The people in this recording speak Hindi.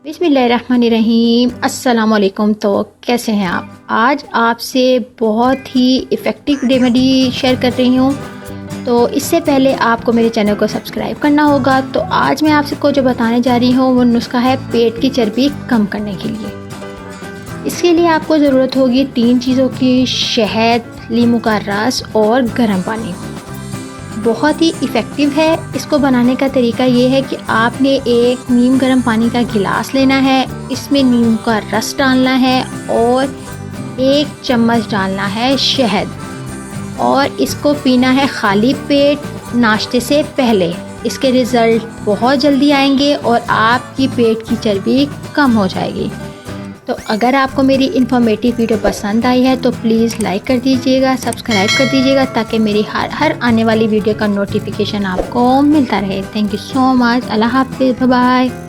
बिस्मिल्लाहिर्रहमानिर्रहीम। अस्सलाम वालेकुम। तो कैसे हैं आप? आज आपसे बहुत ही इफ़ेक्टिव रेमेडी शेयर कर रही हूँ। तो इससे पहले आपको मेरे चैनल को सब्सक्राइब करना होगा। तो आज मैं आपको जो बताने जा रही हूँ वो नुस्खा है पेट की चर्बी कम करने के लिए। इसके लिए आपको ज़रूरत होगी 3 चीज़ों की: शहद, नींबू का रस और गर्म पानी। बहुत ही इफ़ेक्टिव है। इसको बनाने का तरीका ये है कि आपने एक नीम गर्म पानी का गिलास लेना है, इसमें नीम का रस डालना है और 1 चम्मच डालना है शहद, और इसको पीना है खाली पेट नाश्ते से पहले। इसके रिज़ल्ट बहुत जल्दी आएंगे और आपकी पेट की चर्बी कम हो जाएगी। तो अगर आपको मेरी इन्फॉर्मेटिव वीडियो पसंद आई है तो प्लीज़ लाइक कर दीजिएगा, सब्सक्राइब कर दीजिएगा, ताकि मेरी हर आने वाली वीडियो का नोटिफिकेशन आपको मिलता रहे। Thank you so much. अल्लाह हाफ़िज़। Bye bye.